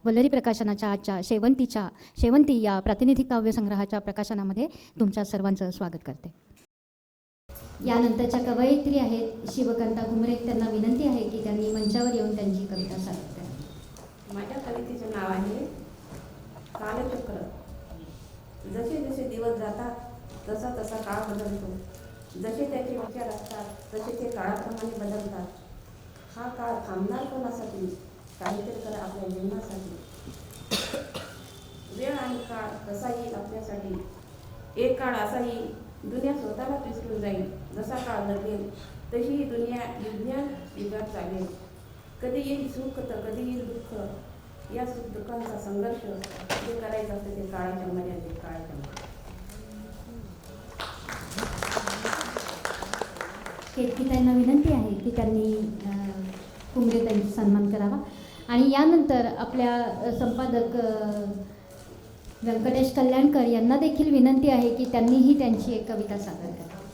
वल्लरी प्रकाशनाच्या आजच्या शेवंती या प्रातिनिधिक काव्यसंग्रहाच्या प्रकाशनामध्ये तुमच्या सर्वांचं स्वागत करते. यानंतरच्या कवयित्री आहेत शिवकांता घुमरे. त्यांना विनंती आहे की त्यांनी मंचावर येऊन त्यांची कविता सादर करावी. माझ्या कवितेचे नाव आहे कालचक्र. जसे जसे दिवस जातात तसा तसा काळ बदलतो. जसे त्याचे विचार असतात तसे ते काळाप्रमाणे बदलतात. हा काळ थांबणार कोणासाठी? काहीतरी करा आपल्या जीवनासाठी. वेळ आणि काळ कसा येईल आपल्यासाठी? एक काळ असा येईल दुनिया स्वतःला विसरून जाईल. जसा काळ बदलेल तशी ही दुनिया विज्ञान युगात चालेल. कधी येईल सुख तर कधी येईल दुःख. या सुख दुःखांचा संघर्ष जे करायचं असते ते काळाच्या मर्यादेत काळाच्या. केतकीताईंना विनंती आहे की त्यांनी घुमरे त्यांचा सन्मान करावा. आणि यानंतर आपल्या संपादक व्यंकटेश कल्याणकर यांना देखील विनंती आहे की त्यांनीही त्यांची एक कविता सादर करावी.